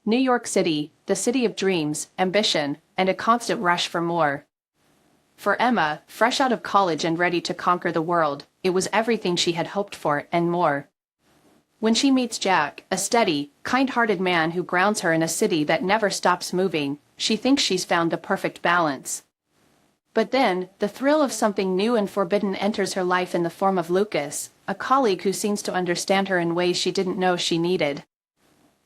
New York City, the city of dreams, ambition, and a constant rush for more. For Emma, fresh out of college and ready to conquer the world, it was everything she had hoped for and more. When she meets Jack, a steady, kind-hearted man who grounds her in a city that never stops moving, she thinks she's found the perfect balance. But then, the thrill of something new and forbidden enters her life in the form of Lucas, a colleague who seems to understand her in ways she didn't know she needed.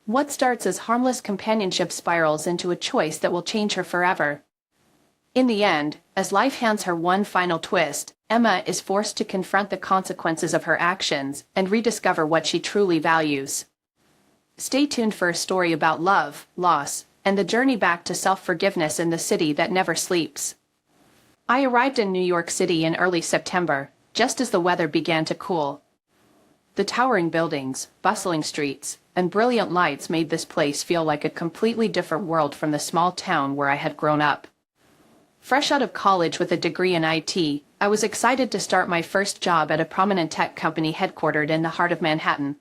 What starts as harmless companionship spirals into a choice that will change her forever. In the end, as life hands her one final twist, Emma is forced to confront the consequences of her actions and rediscover what she truly values. Stay tuned for a story about love, loss, and the journey back to self-forgiveness in the city that never sleeps. I arrived in New York City in early September, just as the weather began to cool. The towering buildings, bustling streets, and brilliant lights made this place feel like a completely different world from the small town where I had grown up. Fresh out of college with a degree in IT, I was excited to start my first job at a prominent tech company headquartered in the heart of Manhattan.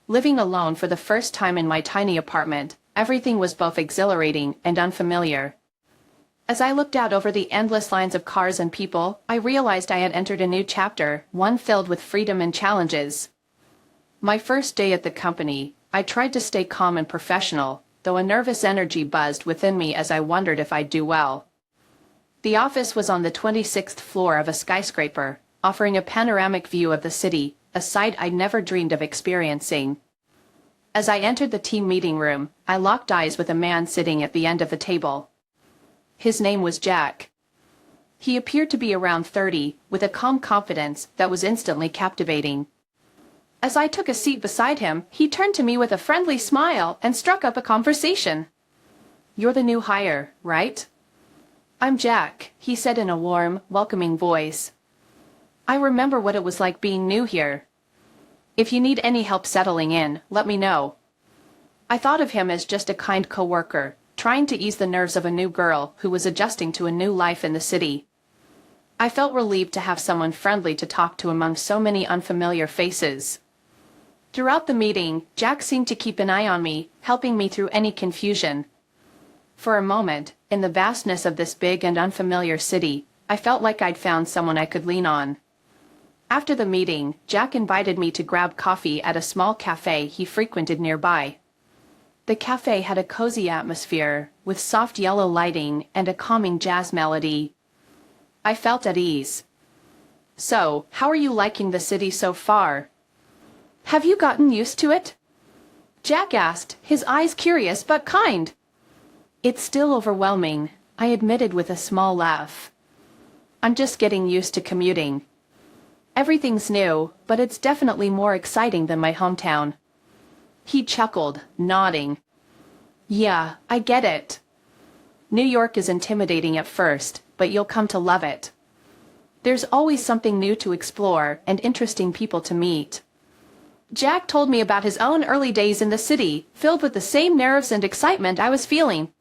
Living alone for the first time in my tiny apartment, everything was both exhilarating and unfamiliar. As I looked out over the endless lines of cars and people, I realized I had entered a new chapter, one filled with freedom and challenges. My first day at the company, I tried to stay calm and professional, though a nervous energy buzzed within me as I wondered if I'd do well. The office was on the 26th floor of a skyscraper, offering a panoramic view of the city, a sight I'd never dreamed of experiencing. As I entered the team meeting room, I locked eyes with a man sitting at the end of the table. His name was Jack. He appeared to be around 30, with a calm confidence that was instantly captivating. As I took a seat beside him, he turned to me with a friendly smile and struck up a conversation. "You're the new hire, right?" "I'm Jack," he said in a warm, welcoming voice. "I remember what it was like being new here. If you need any help settling in, let me know." I thought of him as just a kind coworker, trying to ease the nerves of a new girl who was adjusting to a new life in the city. I felt relieved to have someone friendly to talk to among so many unfamiliar faces. Throughout the meeting, Jack seemed to keep an eye on me, helping me through any confusion. For a moment, in the vastness of this big and unfamiliar city, I felt like I'd found someone I could lean on. After the meeting, Jack invited me to grab coffee at a small cafe he frequented nearby. The cafe had a cozy atmosphere, with soft yellow lighting and a calming jazz melody. I felt at ease. "So, how are you liking the city so far? Have you gotten used to it?" Jack asked, his eyes curious but kind. "It's still overwhelming," I admitted with a small laugh. "I'm just getting used to commuting. Everything's new, but it's definitely more exciting than my hometown." He chuckled, nodding. "Yeah, I get it. New York is intimidating at first, but you'll come to love it. There's always something new to explore and interesting people to meet." Jack told me about his own early days in the city, filled with the same nerves and excitement I was feeling.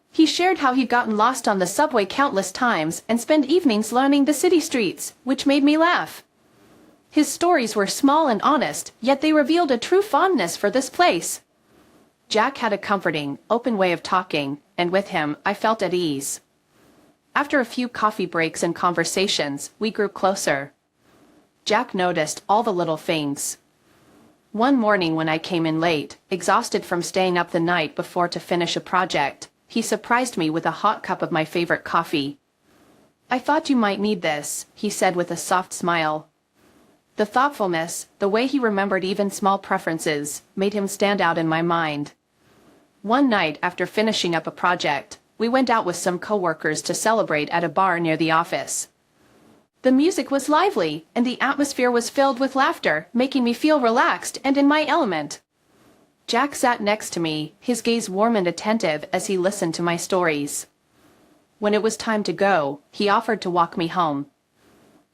He shared how he'd gotten lost on the subway countless times and spent evenings learning the city streets, which made me laugh. His stories were small and honest, yet they revealed a true fondness for this place. Jack had a comforting, open way of talking, and with him, I felt at ease. After a few coffee breaks and conversations, we grew closer. Jack noticed all the little things. One morning when I came in late, exhausted from staying up the night before to finish a project, he surprised me with a hot cup of my favorite coffee. "I thought you might need this," he said with a soft smile. The thoughtfulness, the way he remembered even small preferences, made him stand out in my mind. One night after finishing up a project, we went out with some coworkers to celebrate at a bar near the office. The music was lively, and the atmosphere was filled with laughter, making me feel relaxed and in my element. Jack sat next to me, his gaze warm and attentive as he listened to my stories. When it was time to go, he offered to walk me home.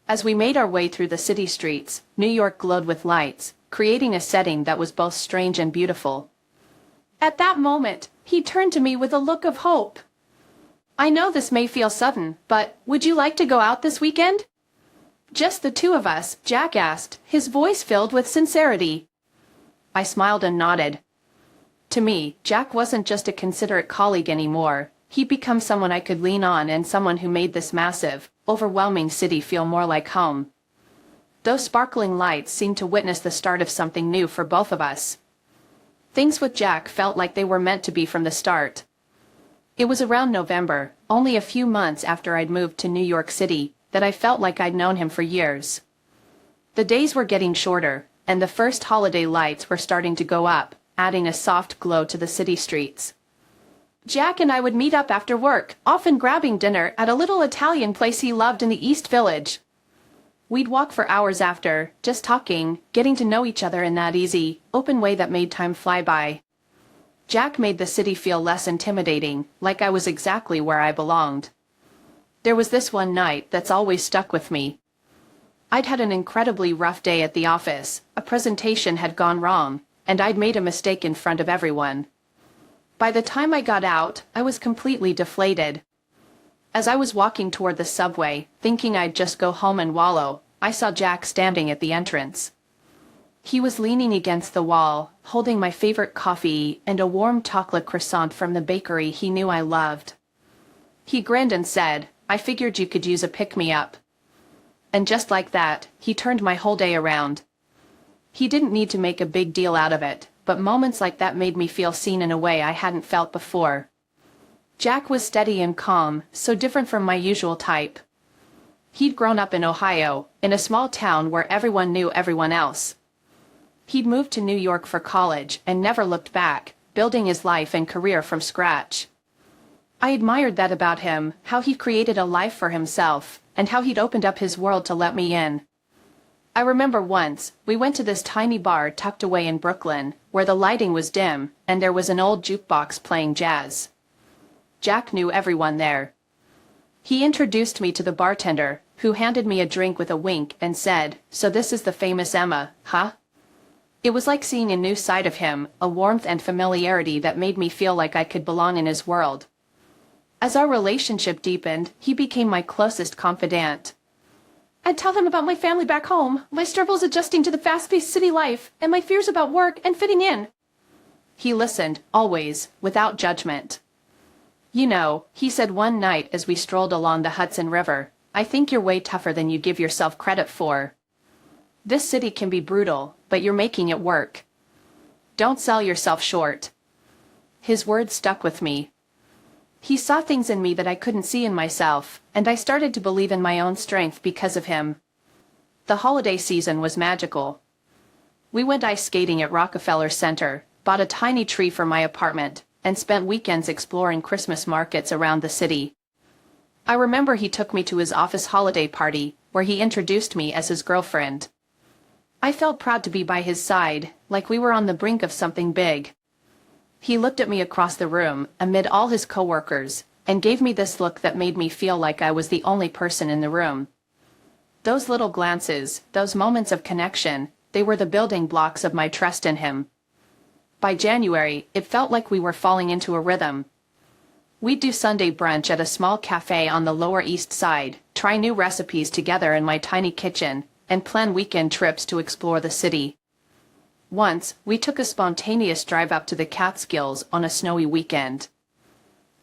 As we made our way through the city streets, New York glowed with lights, creating a setting that was both strange and beautiful. At that moment, he turned to me with a look of hope. "I know this may feel sudden, but would you like to go out this weekend?" "Just the two of us?" Jack asked, his voice filled with sincerity. I smiled and nodded. To me, Jack wasn't just a considerate colleague anymore. He'd become someone I could lean on and someone who made this massive, overwhelming city feel more like home. Those sparkling lights seemed to witness the start of something new for both of us. Things with Jack felt like they were meant to be from the start. It was around November, only a few months after I'd moved to New York City, that I felt like I'd known him for years. The days were getting shorter, and the first holiday lights were starting to go up, adding a soft glow to the city streets. Jack and I would meet up after work, often grabbing dinner at a little Italian place he loved in the East Village. We'd walk for hours after, just talking, getting to know each other in that easy, open way that made time fly by. Jack made the city feel less intimidating, like I was exactly where I belonged. There was this one night that's always stuck with me. I'd had an incredibly rough day at the office, a presentation had gone wrong, and I'd made a mistake in front of everyone. By the time I got out, I was completely deflated. As I was walking toward the subway, thinking I'd just go home and wallow, I saw Jack standing at the entrance. He was leaning against the wall, holding my favorite coffee and a warm chocolate croissant from the bakery he knew I loved. He grinned and said, "I figured you could use a pick-me-up." And just like that, he turned my whole day around. He didn't need to make a big deal out of it, but moments like that made me feel seen in a way I hadn't felt before. Jack was steady and calm, so different from my usual type. He'd grown up in Ohio, in a small town where everyone knew everyone else. He'd moved to New York for college and never looked back, building his life and career from scratch. I admired that about him, how he'd created a life for himself, and how he'd opened up his world to let me in. I remember once, we went to this tiny bar tucked away in Brooklyn, where the lighting was dim, and there was an old jukebox playing jazz. Jack knew everyone there. He introduced me to the bartender, who handed me a drink with a wink and said, "So this is the famous Emma, huh?" It was like seeing a new side of him, a warmth and familiarity that made me feel like I could belong in his world. As our relationship deepened, he became my closest confidant. I'd tell him about my family back home, my struggles adjusting to the fast-paced city life, and my fears about work and fitting in. He listened, always, without judgment. "You know," he said one night as we strolled along the Hudson River, "I think you're way tougher than you give yourself credit for. This city can be brutal, but you're making it work. Don't sell yourself short." His words stuck with me. He saw things in me that I couldn't see in myself, and I started to believe in my own strength because of him. The holiday season was magical. We went ice skating at Rockefeller Center, bought a tiny tree for my apartment, and spent weekends exploring Christmas markets around the city. I remember he took me to his office holiday party, where he introduced me as his girlfriend. I felt proud to be by his side, like we were on the brink of something big. He looked at me across the room, amid all his coworkers, and gave me this look that made me feel like I was the only person in the room. Those little glances, those moments of connection, they were the building blocks of my trust in him. By January, it felt like we were falling into a rhythm. We'd do Sunday brunch at a small cafe on the Lower East Side, try new recipes together in my tiny kitchen, and plan weekend trips to explore the city. Once, we took a spontaneous drive up to the Catskills on a snowy weekend.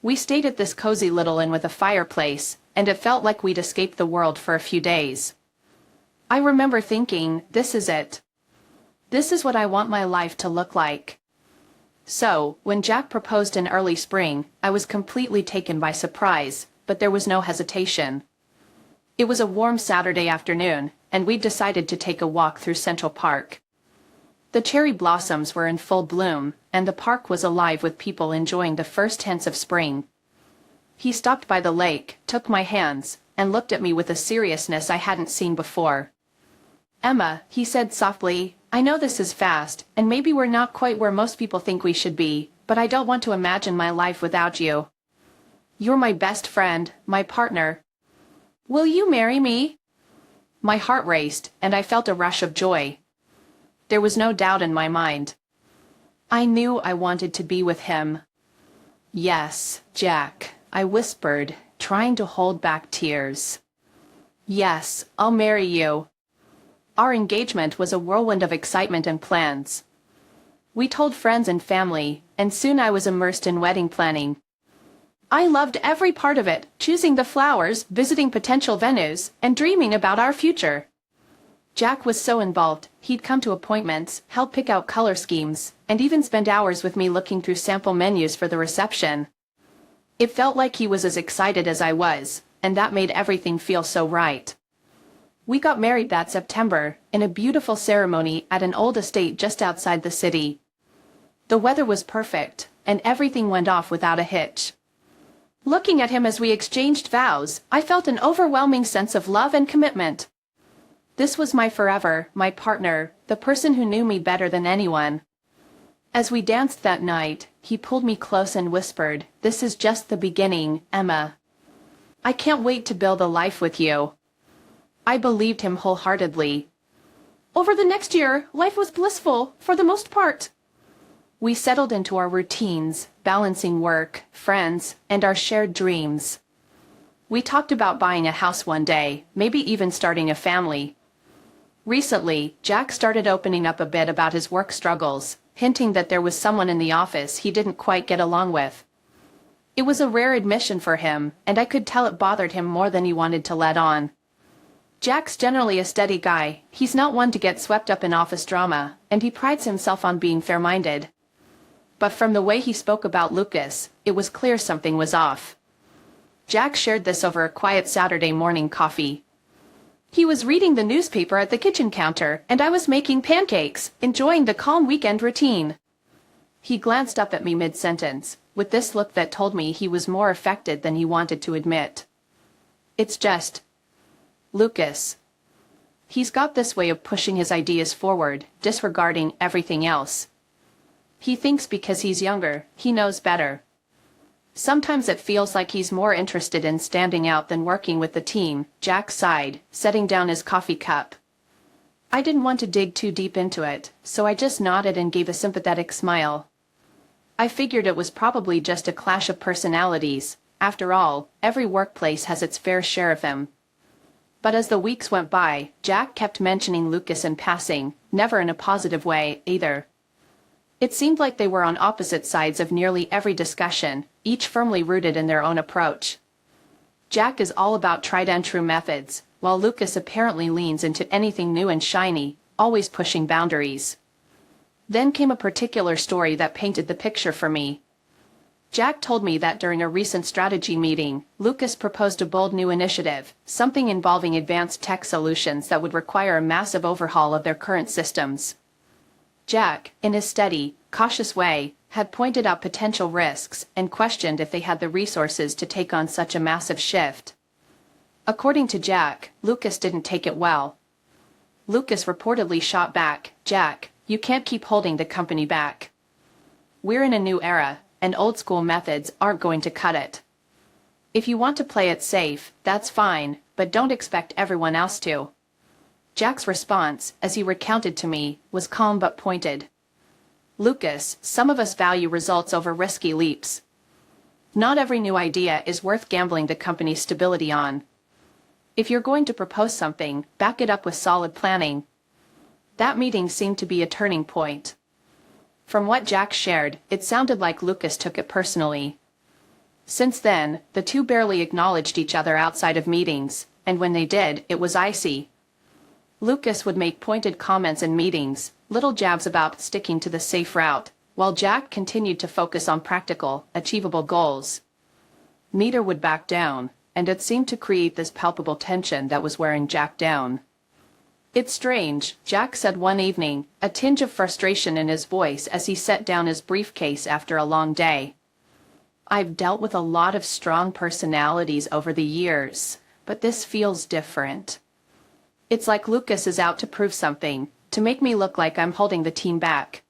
We stayed at this cozy little inn with a fireplace, and it felt like we'd escaped the world for a few days. I remember thinking, this is it. This is what I want my life to look like. So, when Jack proposed in early spring, I was completely taken by surprise, but there was no hesitation. It was a warm Saturday afternoon, and we'd decided to take a walk through Central Park. The cherry blossoms were in full bloom, and the park was alive with people enjoying the first hints of spring. He stopped by the lake, took my hands, and looked at me with a seriousness I hadn't seen before. "Emma," he said softly, "I know this is fast, and maybe we're not quite where most people think we should be, but I don't want to imagine my life without you. You're my best friend, my partner. Will you marry me?" My heart raced, and I felt a rush of joy. There was no doubt in my mind. I knew I wanted to be with him. "Yes, Jack," I whispered, trying to hold back tears. "Yes, I'll marry you." Our engagement was a whirlwind of excitement and plans. We told friends and family, and soon I was immersed in wedding planning. I loved every part of it, choosing the flowers, visiting potential venues, and dreaming about our future. Jack was so involved, he'd come to appointments, help pick out color schemes, and even spend hours with me looking through sample menus for the reception. It felt like he was as excited as I was, and that made everything feel so right. We got married that September, in a beautiful ceremony at an old estate just outside the city. The weather was perfect, and everything went off without a hitch. Looking at him as we exchanged vows, I felt an overwhelming sense of love and commitment. This was my forever, my partner, the person who knew me better than anyone. As we danced that night, he pulled me close and whispered, "This is just the beginning, Emma. I can't wait to build a life with you." I believed him wholeheartedly. Over the next year, life was blissful, for the most part. We settled into our routines, balancing work, friends, and our shared dreams. We talked about buying a house one day, maybe even starting a family. Recently, Jack started opening up a bit about his work struggles, hinting that there was someone in the office he didn't quite get along with. It was a rare admission for him, and I could tell it bothered him more than he wanted to let on. Jack's generally a steady guy, he's not one to get swept up in office drama, and he prides himself on being fair-minded. But from the way he spoke about Lucas, it was clear something was off. Jack shared this over a quiet Saturday morning coffee. He was reading the newspaper at the kitchen counter, and I was making pancakes, enjoying the calm weekend routine. He glanced up at me mid-sentence, with this look that told me he was more affected than he wanted to admit. "It's just Lucas. He's got this way of pushing his ideas forward, disregarding everything else. He thinks because he's younger, he knows better. Sometimes it feels like he's more interested in standing out than working with the team." Jack sighed, setting down his coffee cup. I didn't want to dig too deep into it, so I just nodded and gave a sympathetic smile. I figured it was probably just a clash of personalities. After all, every workplace has its fair share of them. But as the weeks went by, Jack kept mentioning Lucas in passing, never in a positive way, either. It seemed like they were on opposite sides of nearly every discussion, each firmly rooted in their own approach. Jack is all about tried-and-true methods, while Lucas apparently leans into anything new and shiny, always pushing boundaries. Then came a particular story that painted the picture for me. Jack told me that during a recent strategy meeting, Lucas proposed a bold new initiative, something involving advanced tech solutions that would require a massive overhaul of their current systems. Jack, in his steady, cautious way, had pointed out potential risks and questioned if they had the resources to take on such a massive shift. According to Jack, Lucas didn't take it well. Lucas reportedly shot back, "Jack, you can't keep holding the company back. We're in a new era, and old-school methods aren't going to cut it. If you want to play it safe, that's fine, but don't expect everyone else to." Jack's response, as he recounted to me, was calm but pointed. "Lucas, some of us value results over risky leaps. Not every new idea is worth gambling the company's stability on. If you're going to propose something, back it up with solid planning." That meeting seemed to be a turning point. From what Jack shared, it sounded like Lucas took it personally. Since then, the two barely acknowledged each other outside of meetings, and when they did, it was icy. Lucas would make pointed comments in meetings, little jabs about sticking to the safe route, while Jack continued to focus on practical, achievable goals. Neither would back down, and it seemed to create this palpable tension that was wearing Jack down. "It's strange," Jack said one evening, a tinge of frustration in his voice as he set down his briefcase after a long day. "I've dealt with a lot of strong personalities over the years, but this feels different. It's like Lucas is out to prove something, to make me look like I'm holding the team back.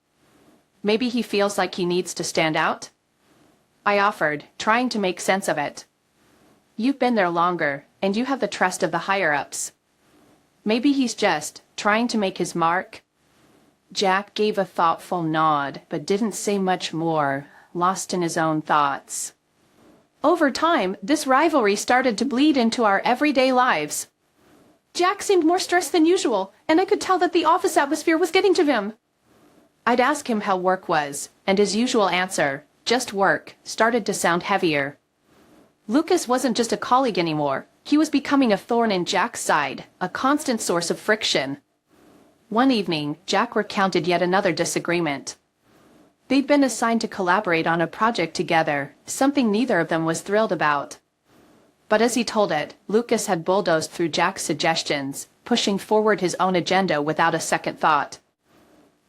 Maybe he feels like he needs to stand out?" I offered, trying to make sense of it. "You've been there longer, and you have the trust of the higher-ups. Maybe he's just trying to make his mark." Jack gave a thoughtful nod, but didn't say much more, lost in his own thoughts. Over time, this rivalry started to bleed into our everyday lives. Jack seemed more stressed than usual, and I could tell that the office atmosphere was getting to him. I'd ask him how work was, and his usual answer, just work, started to sound heavier. Lucas wasn't just a colleague anymore. He was becoming a thorn in Jack's side, a constant source of friction. One evening, Jack recounted yet another disagreement. They'd been assigned to collaborate on a project together, something neither of them was thrilled about. But as he told it, Lucas had bulldozed through Jack's suggestions, pushing forward his own agenda without a second thought.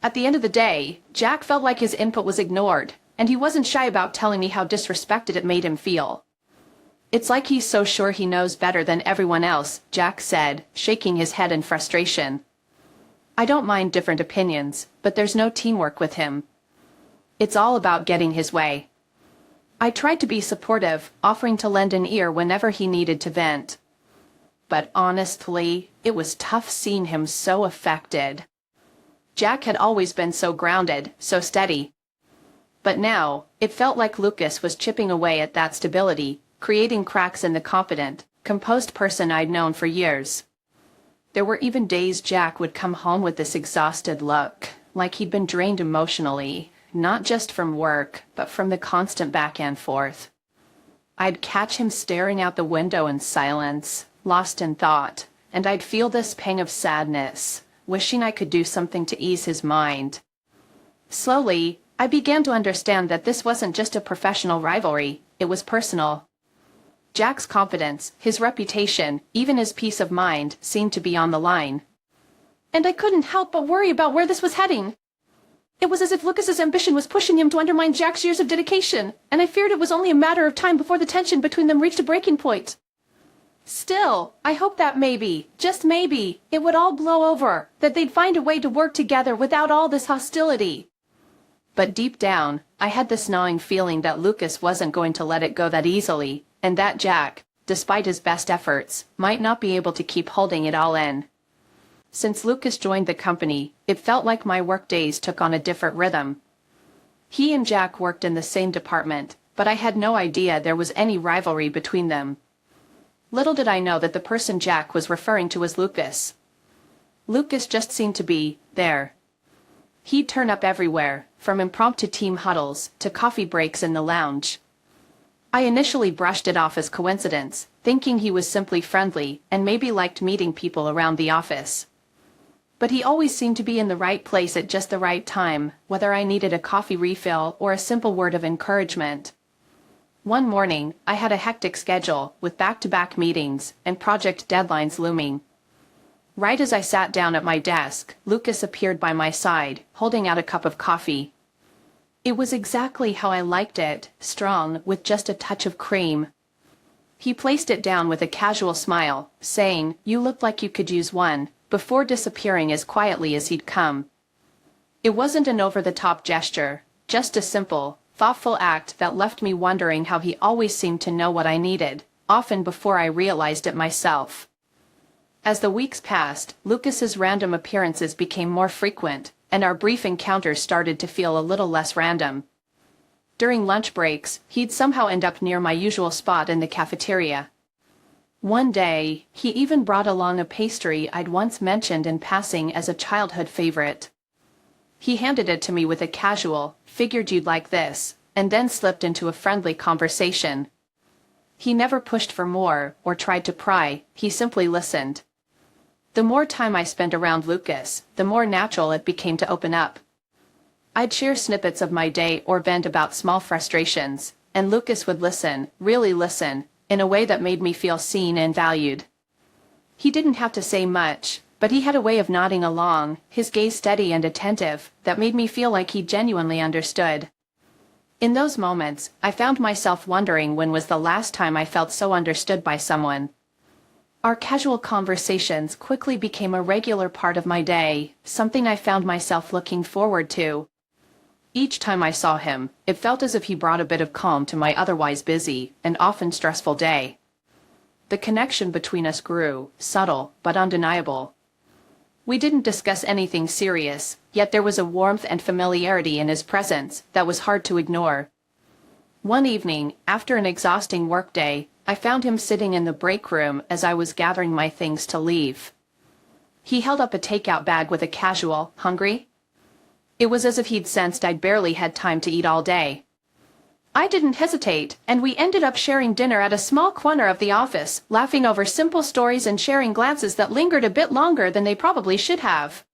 At the end of the day, Jack felt like his input was ignored, and he wasn't shy about telling me how disrespected it made him feel. It's like he's so sure he knows better than everyone else, Jack said, shaking his head in frustration. I don't mind different opinions, but there's no teamwork with him. It's all about getting his way. I tried to be supportive, offering to lend an ear whenever he needed to vent. But honestly, it was tough seeing him so affected. Jack had always been so grounded, so steady. But now, it felt like Lucas was chipping away at that stability, creating cracks in the confident, composed person I'd known for years. There were even days Jack would come home with this exhausted look, like he'd been drained emotionally, not just from work, but from the constant back and forth. I'd catch him staring out the window in silence, lost in thought, and I'd feel this pang of sadness, wishing I could do something to ease his mind. Slowly, I began to understand that this wasn't just a professional rivalry, it was personal. Jack's confidence, his reputation, even his peace of mind seemed to be on the line. And I couldn't help but worry about where this was heading. It was as if Lucas's ambition was pushing him to undermine Jack's years of dedication, and I feared it was only a matter of time before the tension between them reached a breaking point. Still, I hoped that maybe, just maybe, it would all blow over, that they'd find a way to work together without all this hostility. But deep down, I had this gnawing feeling that Lucas wasn't going to let it go that easily, and that Jack, despite his best efforts, might not be able to keep holding it all in. Since Lucas joined the company, it felt like my work days took on a different rhythm. He and Jack worked in the same department, but I had no idea there was any rivalry between them. Little did I know that the person Jack was referring to was Lucas. Lucas just seemed to be there. He'd turn up everywhere, from impromptu team huddles to coffee breaks in the lounge. I initially brushed it off as coincidence, thinking he was simply friendly and maybe liked meeting people around the office. But he always seemed to be in the right place at just the right time, whether I needed a coffee refill or a simple word of encouragement. One morning, I had a hectic schedule, with back-to-back meetings and project deadlines looming. Right as I sat down at my desk, Lucas appeared by my side, holding out a cup of coffee. It was exactly how I liked it, strong, with just a touch of cream. He placed it down with a casual smile, saying, "You look like you could use one," before disappearing as quietly as he'd come. It wasn't an over-the-top gesture, just a simple, thoughtful act that left me wondering how he always seemed to know what I needed, often before I realized it myself. As the weeks passed, Lucas's random appearances became more frequent, and our brief encounters started to feel a little less random. During lunch breaks, he'd somehow end up near my usual spot in the cafeteria. One day, he even brought along a pastry I'd once mentioned in passing as a childhood favorite. He handed it to me with a casual, "Figured you'd like this," and then slipped into a friendly conversation. He never pushed for more or tried to pry, he simply listened. The more time I spent around Lucas, the more natural it became to open up. I'd share snippets of my day or vent about small frustrations, and Lucas would listen, really listen, in a way that made me feel seen and valued. He didn't have to say much, but he had a way of nodding along, his gaze steady and attentive, that made me feel like he genuinely understood. In those moments, I found myself wondering when was the last time I felt so understood by someone. Our casual conversations quickly became a regular part of my day, something I found myself looking forward to. Each time I saw him, it felt as if he brought a bit of calm to my otherwise busy and often stressful day. The connection between us grew, subtle but undeniable. We didn't discuss anything serious, yet there was a warmth and familiarity in his presence that was hard to ignore. One evening, after an exhausting workday, I found him sitting in the break room as I was gathering my things to leave. He held up a takeout bag with a casual, "Hungry?" It was as if he'd sensed I'd barely had time to eat all day. I didn't hesitate, and we ended up sharing dinner at a small corner of the office, laughing over simple stories and sharing glances that lingered a bit longer than they probably should have.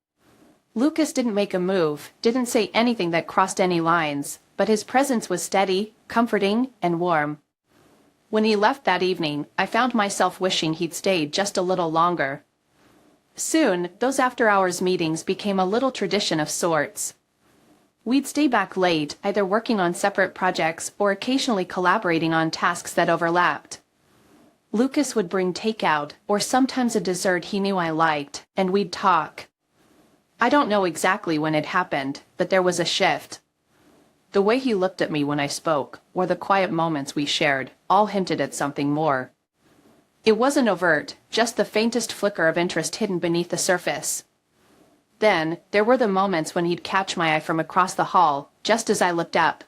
Lucas didn't make a move, didn't say anything that crossed any lines, but his presence was steady, comforting, and warm. When he left that evening, I found myself wishing he'd stayed just a little longer. Soon, those after-hours meetings became a little tradition of sorts. We'd stay back late, either working on separate projects or occasionally collaborating on tasks that overlapped. Lucas would bring takeout, or sometimes a dessert he knew I liked, and we'd talk. I don't know exactly when it happened, but there was a shift. The way he looked at me when I spoke, or the quiet moments we shared, all hinted at something more. It wasn't overt, just the faintest flicker of interest hidden beneath the surface. Then, there were the moments when he'd catch my eye from across the hall, just as I looked up.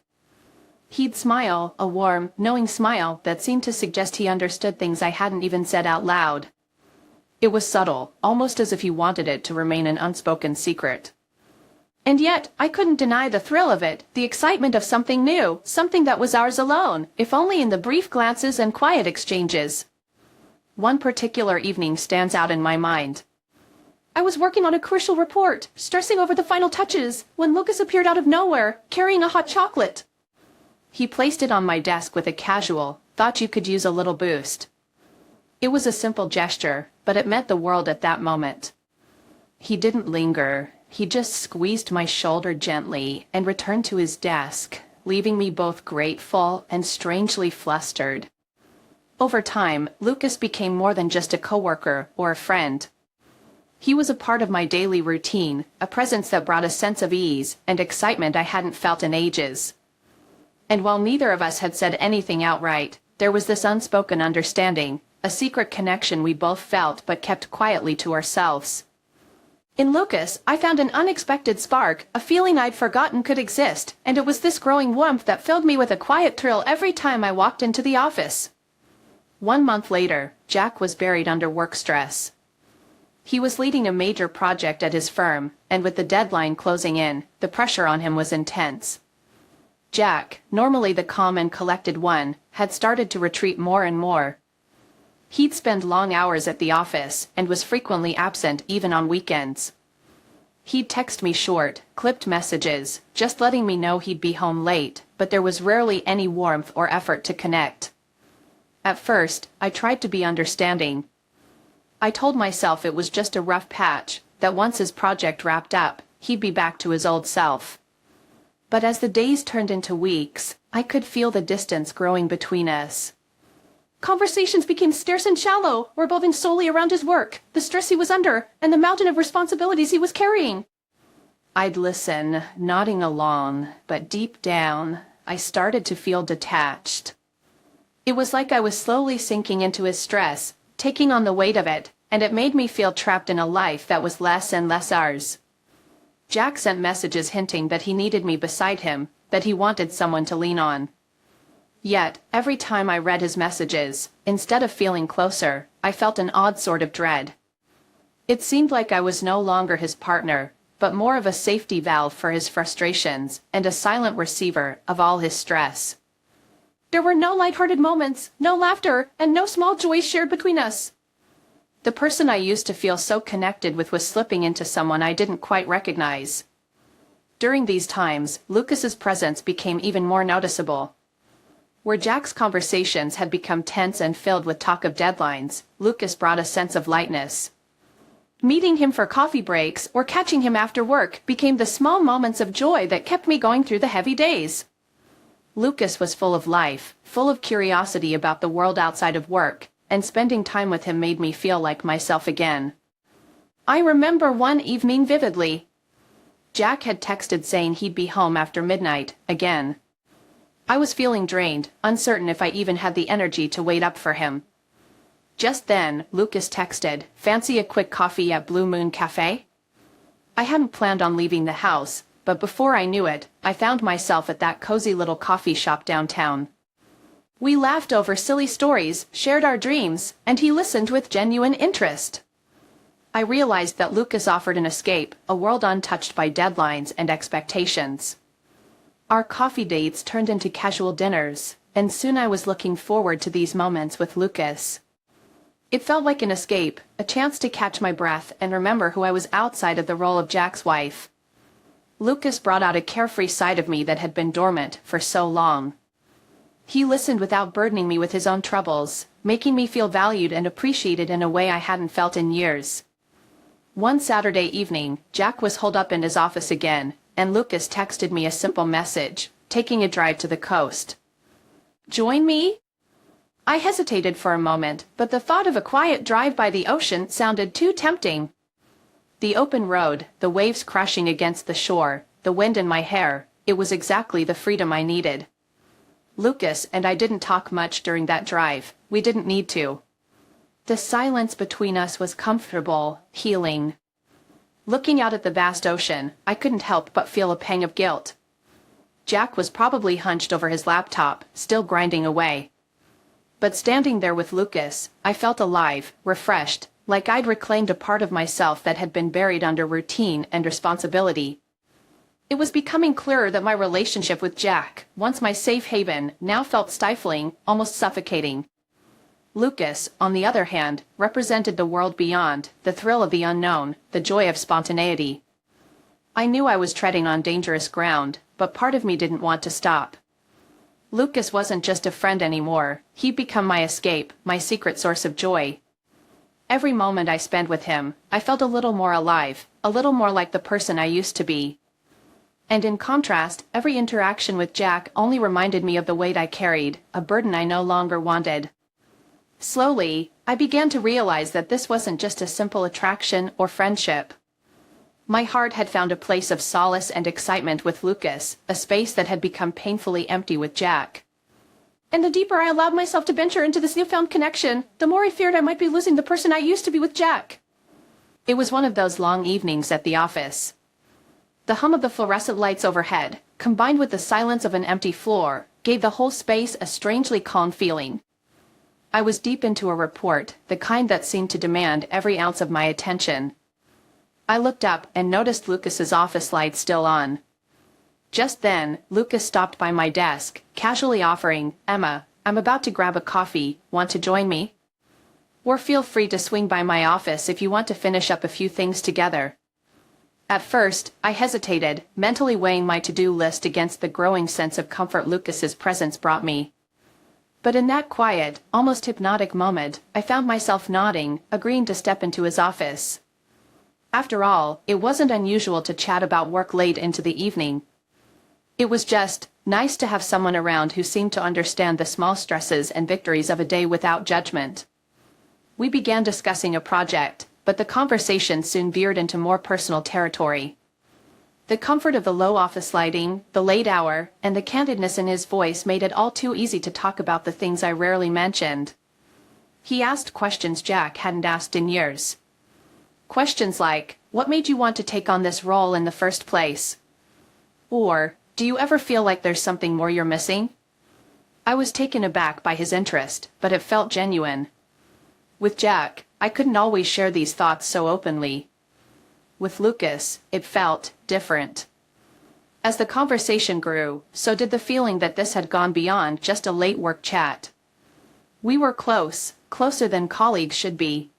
He'd smile, a warm, knowing smile that seemed to suggest he understood things I hadn't even said out loud. It was subtle, almost as if he wanted it to remain an unspoken secret. And yet, I couldn't deny the thrill of it, the excitement of something new, something that was ours alone, if only in the brief glances and quiet exchanges. One particular evening stands out in my mind. I was working on a crucial report, stressing over the final touches, when Lucas appeared out of nowhere, carrying a hot chocolate. He placed it on my desk with a casual, "Thought you could use a little boost." It was a simple gesture, but it meant the world at that moment. He didn't linger. He just squeezed my shoulder gently and returned to his desk, leaving me both grateful and strangely flustered. Over time, Lucas became more than just a coworker or a friend. He was a part of my daily routine, a presence that brought a sense of ease and excitement I hadn't felt in ages. And while neither of us had said anything outright, there was this unspoken understanding, a secret connection we both felt but kept quietly to ourselves. In Lucas, I found an unexpected spark, a feeling I'd forgotten could exist, and it was this growing warmth that filled me with a quiet thrill every time I walked into the office. 1 month later, Jack was buried under work stress. He was leading a major project at his firm, and with the deadline closing in, the pressure on him was intense. Jack, normally the calm and collected one, had started to retreat more and more. He'd spend long hours at the office, and was frequently absent even on weekends. He'd text me short, clipped messages, just letting me know he'd be home late, but there was rarely any warmth or effort to connect. At first, I tried to be understanding. I told myself it was just a rough patch, that once his project wrapped up, he'd be back to his old self. But as the days turned into weeks, I could feel the distance growing between us. Conversations became scarce and shallow, revolving solely around his work, the stress he was under, and the mountain of responsibilities he was carrying. I'd listen, nodding along, but deep down, I started to feel detached. It was like I was slowly sinking into his stress, taking on the weight of it, and it made me feel trapped in a life that was less and less ours. Jack sent messages hinting that he needed me beside him, that he wanted someone to lean on. Yet, every time I read his messages, instead of feeling closer, I felt an odd sort of dread. It seemed like I was no longer his partner, but more of a safety valve for his frustrations and a silent receiver of all his stress. There were no lighthearted moments, no laughter, and no small joys shared between us. The person I used to feel so connected with was slipping into someone I didn't quite recognize. During these times, Lucas's presence became even more noticeable. Where Jack's conversations had become tense and filled with talk of deadlines, Lucas brought a sense of lightness. Meeting him for coffee breaks or catching him after work became the small moments of joy that kept me going through the heavy days. Lucas was full of life, full of curiosity about the world outside of work, and spending time with him made me feel like myself again. I remember one evening vividly. Jack had texted saying he'd be home after midnight, again. I was feeling drained, uncertain if I even had the energy to wait up for him. Just then, Lucas texted, "Fancy a quick coffee at Blue Moon Cafe?" I hadn't planned on leaving the house, but before I knew it, I found myself at that cozy little coffee shop downtown. We laughed over silly stories, shared our dreams, and he listened with genuine interest. I realized that Lucas offered an escape, a world untouched by deadlines and expectations. Our coffee dates turned into casual dinners, and soon I was looking forward to these moments with Lucas. It felt like an escape, a chance to catch my breath and remember who I was outside of the role of Jack's wife. Lucas brought out a carefree side of me that had been dormant for so long. He listened without burdening me with his own troubles, making me feel valued and appreciated in a way I hadn't felt in years. One Saturday evening, Jack was holed up in his office again, and Lucas texted me a simple message, taking a drive to the coast. "Join me?" I hesitated for a moment, but the thought of a quiet drive by the ocean sounded too tempting. The open road, the waves crashing against the shore, the wind in my hair, it was exactly the freedom I needed. Lucas and I didn't talk much during that drive, we didn't need to. The silence between us was comfortable, healing. Looking out at the vast ocean, I couldn't help but feel a pang of guilt. Jack was probably hunched over his laptop, still grinding away. But standing there with Lucas, I felt alive, refreshed, like I'd reclaimed a part of myself that had been buried under routine and responsibility. It was becoming clearer that my relationship with Jack, once my safe haven, now felt stifling, almost suffocating. Lucas, on the other hand, represented the world beyond, the thrill of the unknown, the joy of spontaneity. I knew I was treading on dangerous ground, but part of me didn't want to stop. Lucas wasn't just a friend anymore, he'd become my escape, my secret source of joy. Every moment I spent with him, I felt a little more alive, a little more like the person I used to be. And in contrast, every interaction with Jack only reminded me of the weight I carried, a burden I no longer wanted. Slowly, I began to realize that this wasn't just a simple attraction or friendship. My heart had found a place of solace and excitement with Lucas, a space that had become painfully empty with Jack. And the deeper I allowed myself to venture into this newfound connection, the more I feared I might be losing the person I used to be with Jack. It was one of those long evenings at the office. The hum of the fluorescent lights overhead, combined with the silence of an empty floor, gave the whole space a strangely calm feeling. I was deep into a report, the kind that seemed to demand every ounce of my attention. I looked up and noticed Lucas's office light still on. Just then, Lucas stopped by my desk, casually offering, "Emma, I'm about to grab a coffee, want to join me? Or feel free to swing by my office if you want to finish up a few things together." At first, I hesitated, mentally weighing my to-do list against the growing sense of comfort Lucas's presence brought me. But in that quiet, almost hypnotic moment, I found myself nodding, agreeing to step into his office. After all, it wasn't unusual to chat about work late into the evening. It was just nice to have someone around who seemed to understand the small stresses and victories of a day without judgment. We began discussing a project, but the conversation soon veered into more personal territory. The comfort of the low office lighting, the late hour, and the candidness in his voice made it all too easy to talk about the things I rarely mentioned. He asked questions Jack hadn't asked in years. Questions like, "What made you want to take on this role in the first place?" Or, "Do you ever feel like there's something more you're missing?" I was taken aback by his interest, but it felt genuine. With Jack, I couldn't always share these thoughts so openly. With Lucas, it felt different. As the conversation grew, so did the feeling that this had gone beyond just a late work chat. We were close, closer than colleagues should be.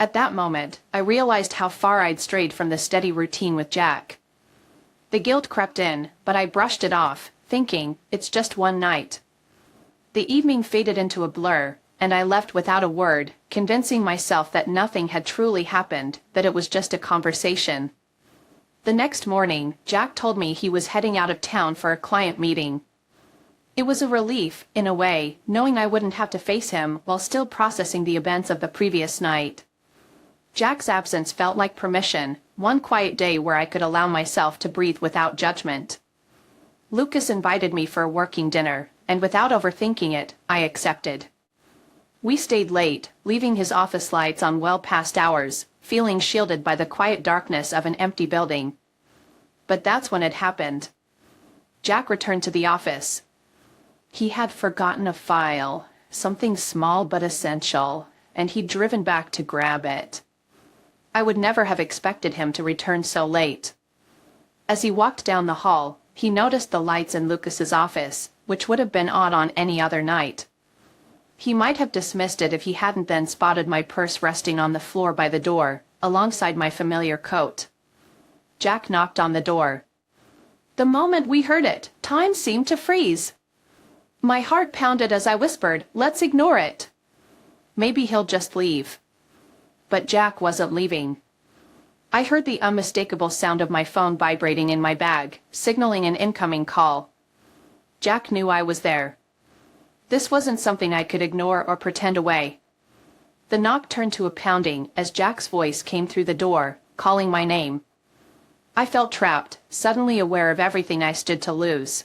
At that moment, I realized how far I'd strayed from the steady routine with Jack. The guilt crept in, but I brushed it off, thinking, it's just one night. The evening faded into a blur, and I left without a word, convincing myself that nothing had truly happened, that it was just a conversation. The next morning, Jack told me he was heading out of town for a client meeting. It was a relief, in a way, knowing I wouldn't have to face him while still processing the events of the previous night. Jack's absence felt like permission, one quiet day where I could allow myself to breathe without judgment. Lucas invited me for a working dinner, and without overthinking it, I accepted. We stayed late, leaving his office lights on well past hours, feeling shielded by the quiet darkness of an empty building. But that's when it happened. Jack returned to the office. He had forgotten a file, something small but essential, and he'd driven back to grab it. I would never have expected him to return so late. As he walked down the hall, he noticed the lights in Lucas's office, which would have been odd on any other night. He might have dismissed it if he hadn't then spotted my purse resting on the floor by the door, alongside my familiar coat. Jack knocked on the door. The moment we heard it, time seemed to freeze. My heart pounded as I whispered, "Let's ignore it. Maybe he'll just leave." But Jack wasn't leaving. I heard the unmistakable sound of my phone vibrating in my bag, signaling an incoming call. Jack knew I was there. This wasn't something I could ignore or pretend away. The knock turned to a pounding as Jack's voice came through the door, calling my name. I felt trapped, suddenly aware of everything I stood to lose.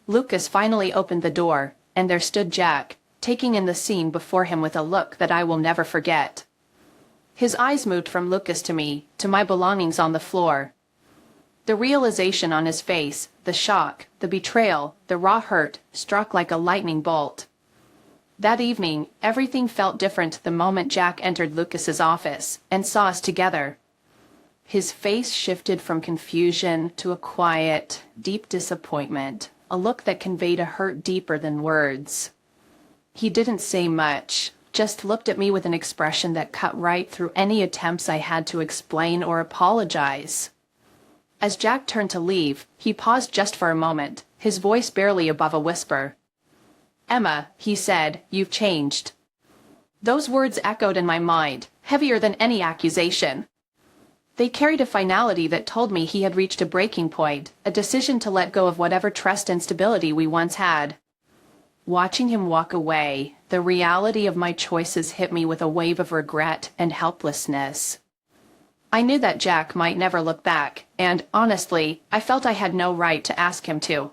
Lucas finally opened the door, and there stood Jack, taking in the scene before him with a look that I will never forget. His eyes moved from Lucas to me, to my belongings on the floor. The realization on his face, the shock, the betrayal, the raw hurt, struck like a lightning bolt. That evening, everything felt different the moment Jack entered Lucas's office and saw us together. His face shifted from confusion to a quiet, deep disappointment, a look that conveyed a hurt deeper than words. He didn't say much, just looked at me with an expression that cut right through any attempts I had to explain or apologize. As Jack turned to leave, he paused just for a moment, his voice barely above a whisper. "Emma," he said, "you've changed." Those words echoed in my mind, heavier than any accusation. They carried a finality that told me he had reached a breaking point, a decision to let go of whatever trust and stability we once had. Watching him walk away, the reality of my choices hit me with a wave of regret and helplessness. I knew that Jack might never look back, and, honestly, I felt I had no right to ask him to.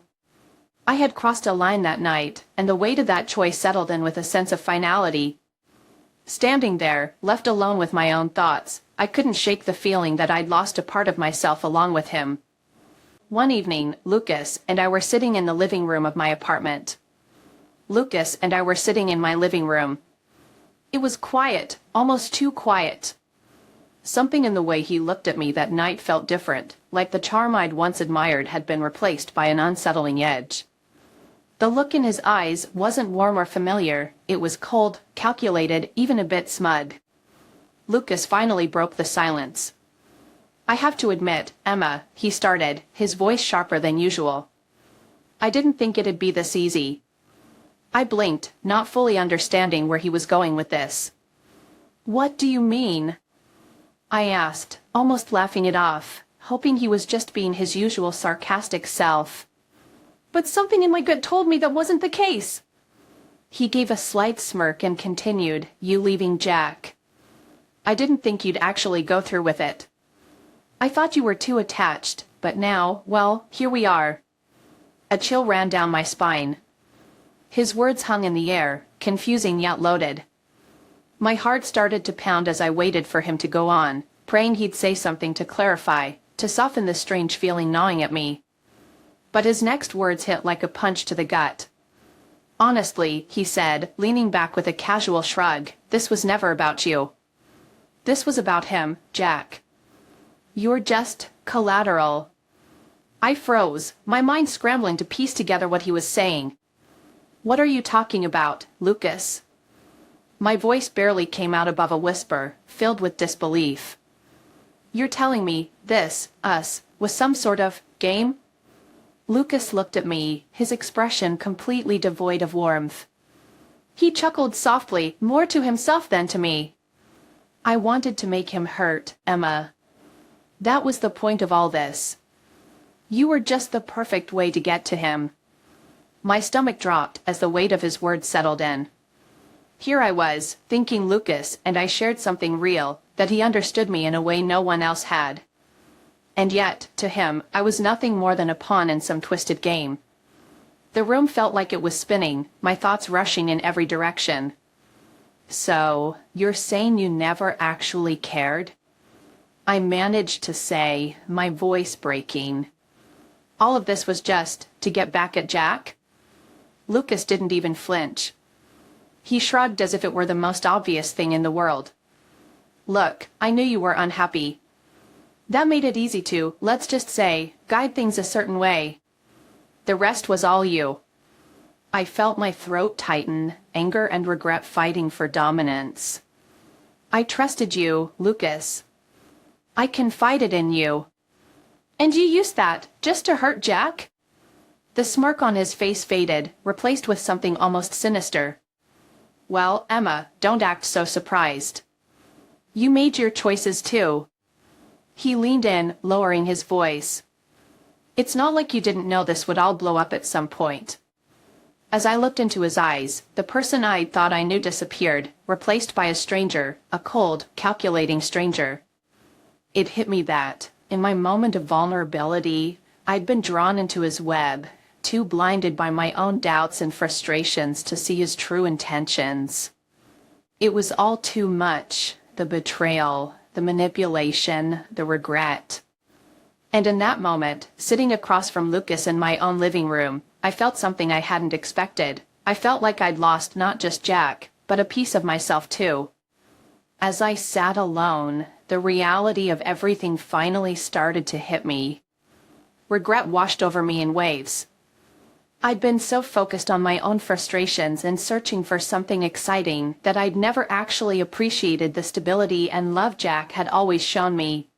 I had crossed a line that night, and the weight of that choice settled in with a sense of finality. Standing there, left alone with my own thoughts, I couldn't shake the feeling that I'd lost a part of myself along with him. One evening, Lucas and I were sitting in the living room of my apartment. Lucas and I were sitting in my living room. It was quiet, almost too quiet. Something in the way he looked at me that night felt different, like the charm I'd once admired had been replaced by an unsettling edge. The look in his eyes wasn't warm or familiar, it was cold, calculated, even a bit smug. Lucas finally broke the silence. "I have to admit, Emma," he started, his voice sharper than usual. "I didn't think it'd be this easy." I blinked, not fully understanding where he was going with this. "What do you mean?" I asked, almost laughing it off, hoping he was just being his usual sarcastic self. "But something in my gut told me that wasn't the case." He gave a slight smirk and continued, "You leaving Jack. I didn't think you'd actually go through with it. I thought you were too attached, but now, well, here we are." A chill ran down my spine. His words hung in the air, confusing yet loaded. My heart started to pound as I waited for him to go on, praying he'd say something to clarify, to soften the strange feeling gnawing at me. But his next words hit like a punch to the gut. "Honestly," he said, leaning back with a casual shrug, "this was never about you. This was about him, Jack. You're just collateral." I froze, my mind scrambling to piece together what he was saying. "What are you talking about, Lucas?" My voice barely came out above a whisper, filled with disbelief. "You're telling me this, us, was some sort of game?" Lucas looked at me, his expression completely devoid of warmth. He chuckled softly, more to himself than to me. "I wanted to make him hurt, Emma. That was the point of all this. You were just the perfect way to get to him." My stomach dropped as the weight of his words settled in. Here I was, thinking Lucas and I shared something real, that he understood me in a way no one else had. And yet, to him, I was nothing more than a pawn in some twisted game. The room felt like it was spinning, my thoughts rushing in every direction. "So, you're saying you never actually cared?" I managed to say, my voice breaking. All of this was just to get back at Jack? Lucas didn't even flinch. He shrugged as if it were the most obvious thing in the world. Look, I knew you were unhappy. That made it easy to, let's just say, guide things a certain way. The rest was all you. I felt my throat tighten, anger and regret fighting for dominance. I trusted you, Lucas. I confided in you. And you used that, just to hurt Jack? The smirk on his face faded, replaced with something almost sinister. Well, Emma, don't act so surprised. You made your choices too. He leaned in, lowering his voice. It's not like you didn't know this would all blow up at some point. As I looked into his eyes, the person I thought I knew disappeared, replaced by a stranger, a cold, calculating stranger. It hit me that, in my moment of vulnerability, I'd been drawn into his web, too blinded by my own doubts and frustrations to see his true intentions. It was all too much, the betrayal, the manipulation, the regret. And in that moment, sitting across from Lucas in my own living room, I felt something I hadn't expected. I felt like I'd lost not just Jack, but a piece of myself too. As I sat alone, the reality of everything finally started to hit me. Regret washed over me in waves. I'd been so focused on my own frustrations and searching for something exciting that I'd never actually appreciated the stability and love Jack had always shown me.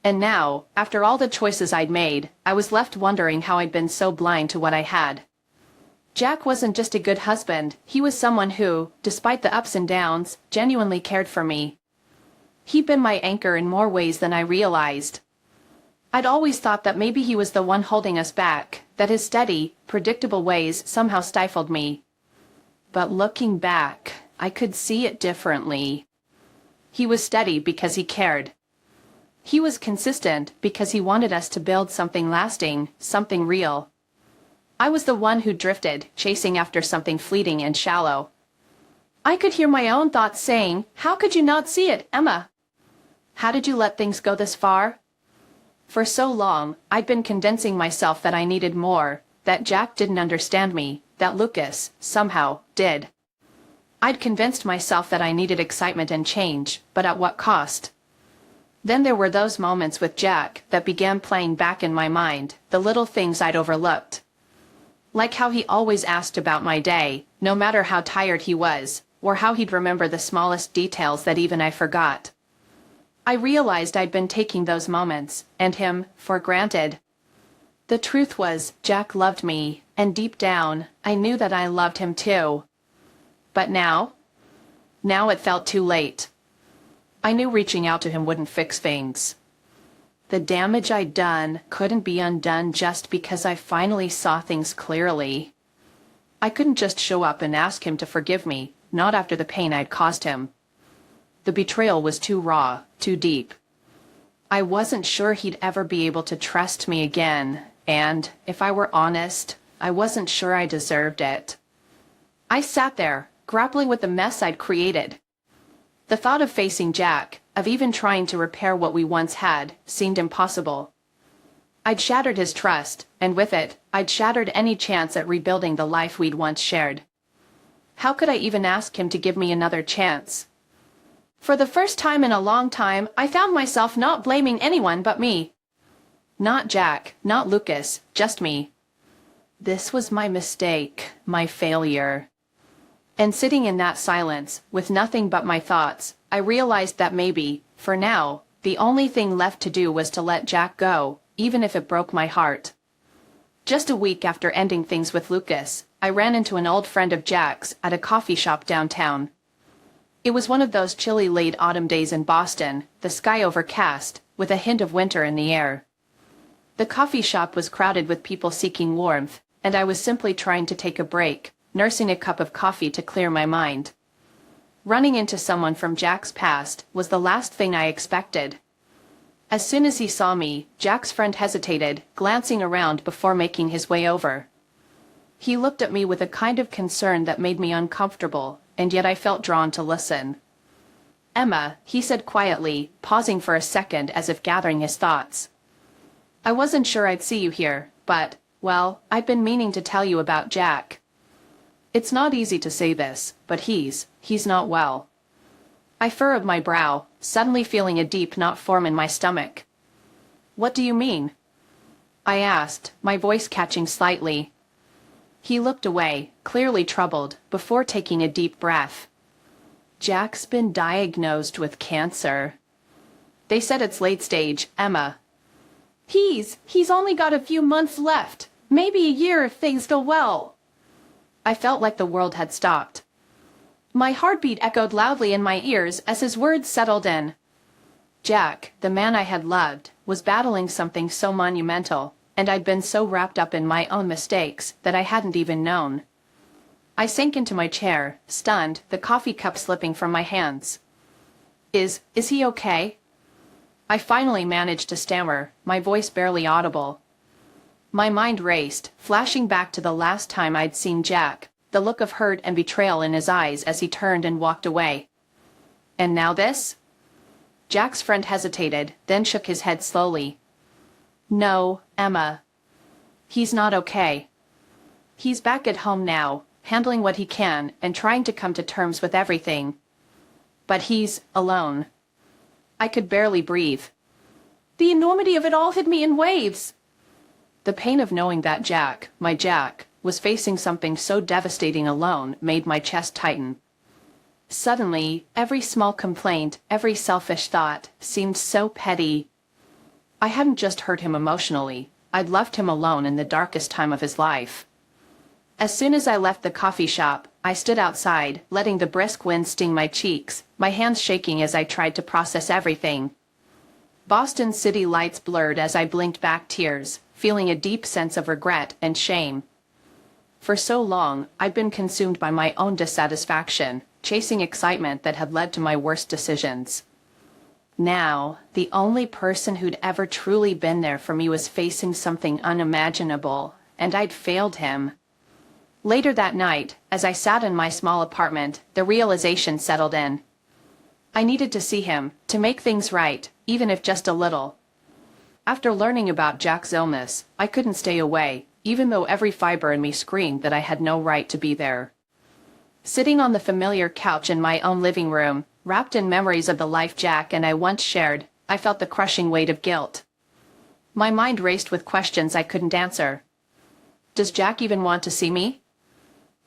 And now, after all the choices I'd made, I was left wondering how I'd been so blind to what I had. Jack wasn't just a good husband, he was someone who, despite the ups and downs, genuinely cared for me. He'd been my anchor in more ways than I realized. I'd always thought that maybe he was the one holding us back, that his steady, predictable ways somehow stifled me. But looking back, I could see it differently. He was steady because he cared. He was consistent because he wanted us to build something lasting, something real. I was the one who drifted, chasing after something fleeting and shallow. I could hear my own thoughts saying, "How could you not see it, Emma? How did you let things go this far?" For so long, I'd been convincing myself that I needed more, that Jack didn't understand me, that Lucas, somehow, did. I'd convinced myself that I needed excitement and change, but at what cost? Then there were those moments with Jack that began playing back in my mind, the little things I'd overlooked. Like how he always asked about my day, no matter how tired he was, or how he'd remember the smallest details that even I forgot. I realized I'd been taking those moments, and him, for granted. The truth was, Jack loved me, and deep down, I knew that I loved him too. But now? Now it felt too late. I knew reaching out to him wouldn't fix things. The damage I'd done couldn't be undone just because I finally saw things clearly. I couldn't just show up and ask him to forgive me, not after the pain I'd caused him. The betrayal was too raw, too deep. I wasn't sure he'd ever be able to trust me again, and, if I were honest, I wasn't sure I deserved it. I sat there, grappling with the mess I'd created. The thought of facing Jack, of even trying to repair what we once had, seemed impossible. I'd shattered his trust, and with it, I'd shattered any chance at rebuilding the life we'd once shared. How could I even ask him to give me another chance? For the first time in a long time, I found myself not blaming anyone but me. Not Jack, not Lucas, just me. This was my mistake, my failure. And sitting in that silence, with nothing but my thoughts, I realized that maybe, for now, the only thing left to do was to let Jack go, even if it broke my heart. Just a week after ending things with Lucas, I ran into an old friend of Jack's at a coffee shop downtown. It was one of those chilly late autumn days in Boston, the sky overcast, with a hint of winter in the air. The coffee shop was crowded with people seeking warmth, and I was simply trying to take a break, nursing a cup of coffee to clear my mind. Running into someone from Jack's past was the last thing I expected. As soon as he saw me, Jack's friend hesitated, glancing around before making his way over. He looked at me with a kind of concern that made me uncomfortable, and yet I felt drawn to listen. "Emma," he said quietly, pausing for a second as if gathering his thoughts. "I wasn't sure I'd see you here, but, well, I'd been meaning to tell you about Jack. It's not easy to say this, but he's not well." I furrowed my brow, suddenly feeling a deep knot form in my stomach. "What do you mean?" I asked, my voice catching slightly. He looked away, clearly troubled, before taking a deep breath. "Jack's been diagnosed with cancer. They said it's late stage, Emma." He's only got a few months left. Maybe a year if things go well." I felt like the world had stopped. My heartbeat echoed loudly in my ears as his words settled in. Jack, the man I had loved, was battling something so monumental, and I'd been so wrapped up in my own mistakes that I hadn't even known. I sank into my chair, stunned, the coffee cup slipping from my hands. Is he okay?" I finally managed to stammer, my voice barely audible. My mind raced, flashing back to the last time I'd seen Jack, the look of hurt and betrayal in his eyes as he turned and walked away. And now this? Jack's friend hesitated, then shook his head slowly. "No, Emma. He's not okay. He's back at home now, handling what he can and trying to come to terms with everything. But he's alone." I could barely breathe. The enormity of it all hit me in waves. The pain of knowing that Jack, my Jack, was facing something so devastating alone made my chest tighten. Suddenly, every small complaint, every selfish thought, seemed so petty. I hadn't just hurt him emotionally, I'd left him alone in the darkest time of his life. As soon as I left the coffee shop, I stood outside, letting the brisk wind sting my cheeks, my hands shaking as I tried to process everything. Boston city lights blurred as I blinked back tears, feeling a deep sense of regret and shame. For so long, I'd been consumed by my own dissatisfaction, chasing excitement that had led to my worst decisions. Now, the only person who'd ever truly been there for me was facing something unimaginable, and I'd failed him. Later that night, as I sat in my small apartment, the realization settled in. I needed to see him, to make things right, even if just a little. After learning about Jack's illness, I couldn't stay away, even though every fiber in me screamed that I had no right to be there. Sitting on the familiar couch in my own living room, wrapped in memories of the life Jack and I once shared, I felt the crushing weight of guilt. My mind raced with questions I couldn't answer. Does Jack even want to see me?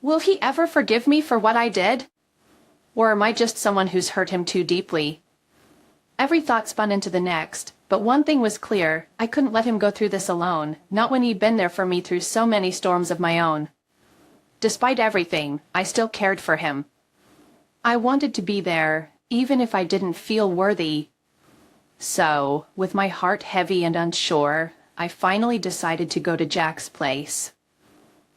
Will he ever forgive me for what I did? Or am I just someone who's hurt him too deeply? Every thought spun into the next, but one thing was clear, I couldn't let him go through this alone, not when he'd been there for me through so many storms of my own. Despite everything, I still cared for him. I wanted to be there, even if I didn't feel worthy. So, with my heart heavy and unsure, I finally decided to go to Jack's place.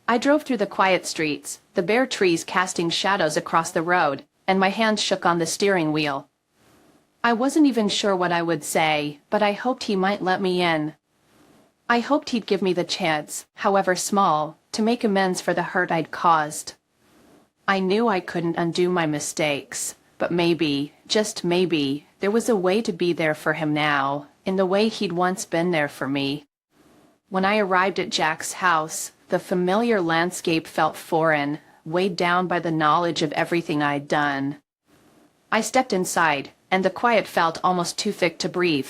I drove through the quiet streets, the bare trees casting shadows across the road, and my hands shook on the steering wheel. I wasn't even sure what I would say, but I hoped he might let me in. I hoped he'd give me the chance, however small, to make amends for the hurt I'd caused. I knew I couldn't undo my mistakes, but maybe, just maybe, there was a way to be there for him now, in the way he'd once been there for me. When I arrived at Jack's house, the familiar landscape felt foreign, weighed down by the knowledge of everything I'd done. I stepped inside, and the quiet felt almost too thick to breathe.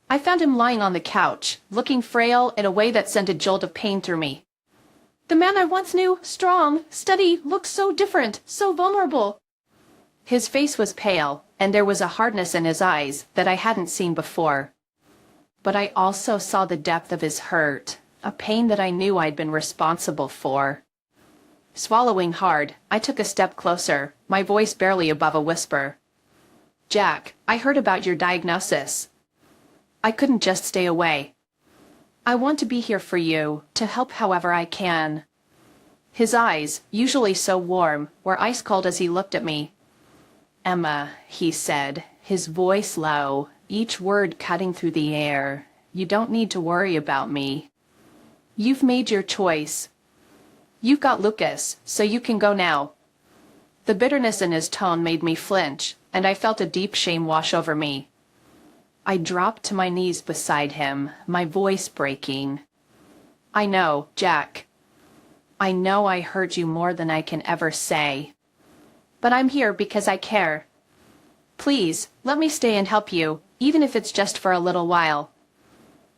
I found him lying on the couch, looking frail in a way that sent a jolt of pain through me. The man I once knew, strong, steady, looked so different, so vulnerable. His face was pale, and there was a hardness in his eyes that I hadn't seen before. But I also saw the depth of his hurt, a pain that I knew I'd been responsible for. Swallowing hard, I took a step closer, my voice barely above a whisper. Jack, I heard about your diagnosis. I couldn't just stay away. I want to be here for you, to help however I can. His eyes, usually so warm, were ice cold as he looked at me. Emma, he said, his voice low, each word cutting through the air. You don't need to worry about me. You've made your choice. You've got Lucas, so you can go now. The bitterness in his tone made me flinch, and I felt a deep shame wash over me. I dropped to my knees beside him, my voice breaking. I know, Jack. I know I hurt you more than I can ever say. But I'm here because I care. Please, let me stay and help you, even if it's just for a little while.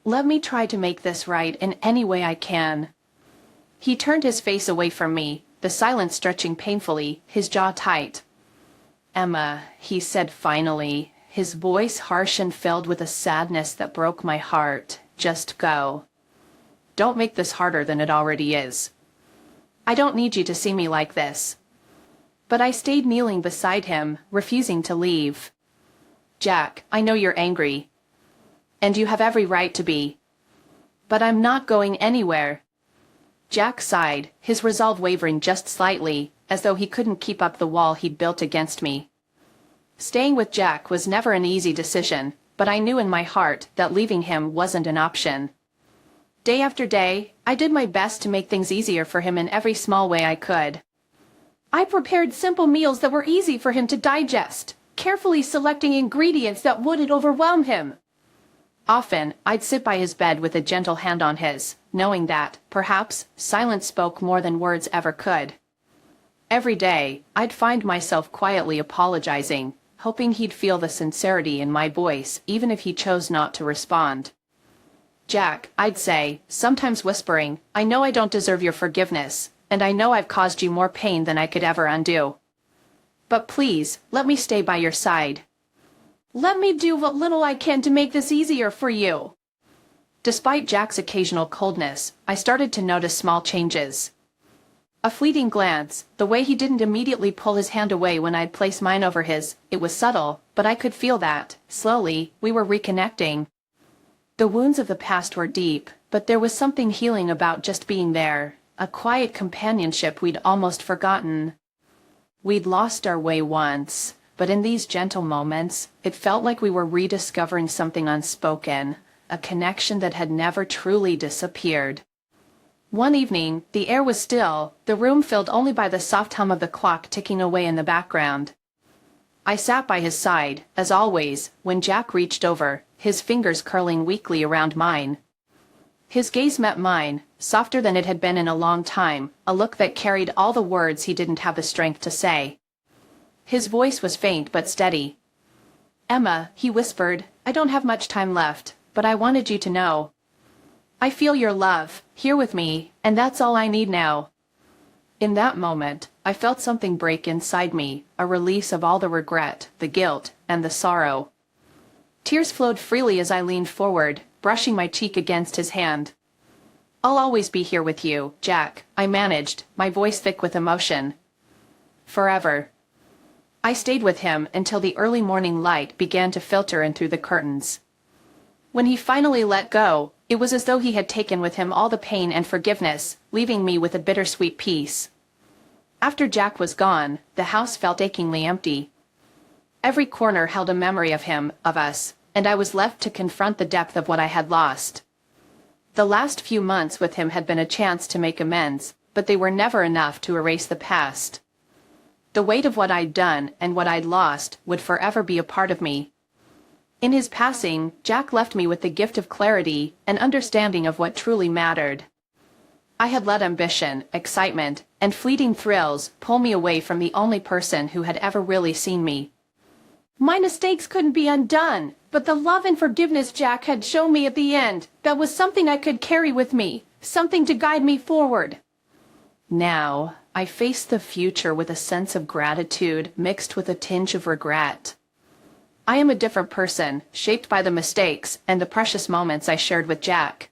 Let me try to make this right in any way I can." He turned his face away from me, the silence stretching painfully, his jaw tight. "Emma," he said finally, his voice harsh and filled with a sadness that broke my heart, "just go. Don't make this harder than it already is. I don't need you to see me like this." But I stayed kneeling beside him, refusing to leave. "Jack, I know you're angry. And you have every right to be. But I'm not going anywhere." Jack sighed, his resolve wavering just slightly, as though he couldn't keep up the wall he'd built against me. Staying with Jack was never an easy decision, but I knew in my heart that leaving him wasn't an option. Day after day, I did my best to make things easier for him in every small way I could. I prepared simple meals that were easy for him to digest, carefully selecting ingredients that wouldn't overwhelm him. Often, I'd sit by his bed with a gentle hand on his, knowing that, perhaps, silence spoke more than words ever could. Every day, I'd find myself quietly apologizing, hoping he'd feel the sincerity in my voice even if he chose not to respond. "Jack," I'd say, sometimes whispering, "I know I don't deserve your forgiveness, and I know I've caused you more pain than I could ever undo. But please, let me stay by your side. Let me do what little I can to make this easier for you." Despite Jack's occasional coldness, I started to notice small changes. A fleeting glance, the way he didn't immediately pull his hand away when I'd place mine over his, it was subtle, but I could feel that, slowly, we were reconnecting. The wounds of the past were deep, but there was something healing about just being there, a quiet companionship we'd almost forgotten. We'd lost our way once, but in these gentle moments, it felt like we were rediscovering something unspoken, a connection that had never truly disappeared. One evening, the air was still, the room filled only by the soft hum of the clock ticking away in the background. I sat by his side, as always, when Jack reached over, his fingers curling weakly around mine. His gaze met mine, softer than it had been in a long time, a look that carried all the words he didn't have the strength to say. His voice was faint but steady. "Emma," he whispered, "I don't have much time left, but I wanted you to know. I feel your love, here with me, and that's all I need now." In that moment, I felt something break inside me, a release of all the regret, the guilt, and the sorrow. Tears flowed freely as I leaned forward, brushing my cheek against his hand. "I'll always be here with you, Jack," I managed, my voice thick with emotion. "Forever." I stayed with him until the early morning light began to filter in through the curtains. When he finally let go, it was as though he had taken with him all the pain and forgiveness, leaving me with a bittersweet peace. After Jack was gone, the house felt achingly empty. Every corner held a memory of him, of us, and I was left to confront the depth of what I had lost. The last few months with him had been a chance to make amends, but they were never enough to erase the past. The weight of what I'd done and what I'd lost would forever be a part of me. In his passing, Jack left me with the gift of clarity and understanding of what truly mattered. I had let ambition, excitement, and fleeting thrills pull me away from the only person who had ever really seen me. My mistakes couldn't be undone, but the love and forgiveness Jack had shown me at the end, that was something I could carry with me, something to guide me forward. Now, I faced the future with a sense of gratitude mixed with a tinge of regret. I am a different person, shaped by the mistakes and the precious moments I shared with Jack.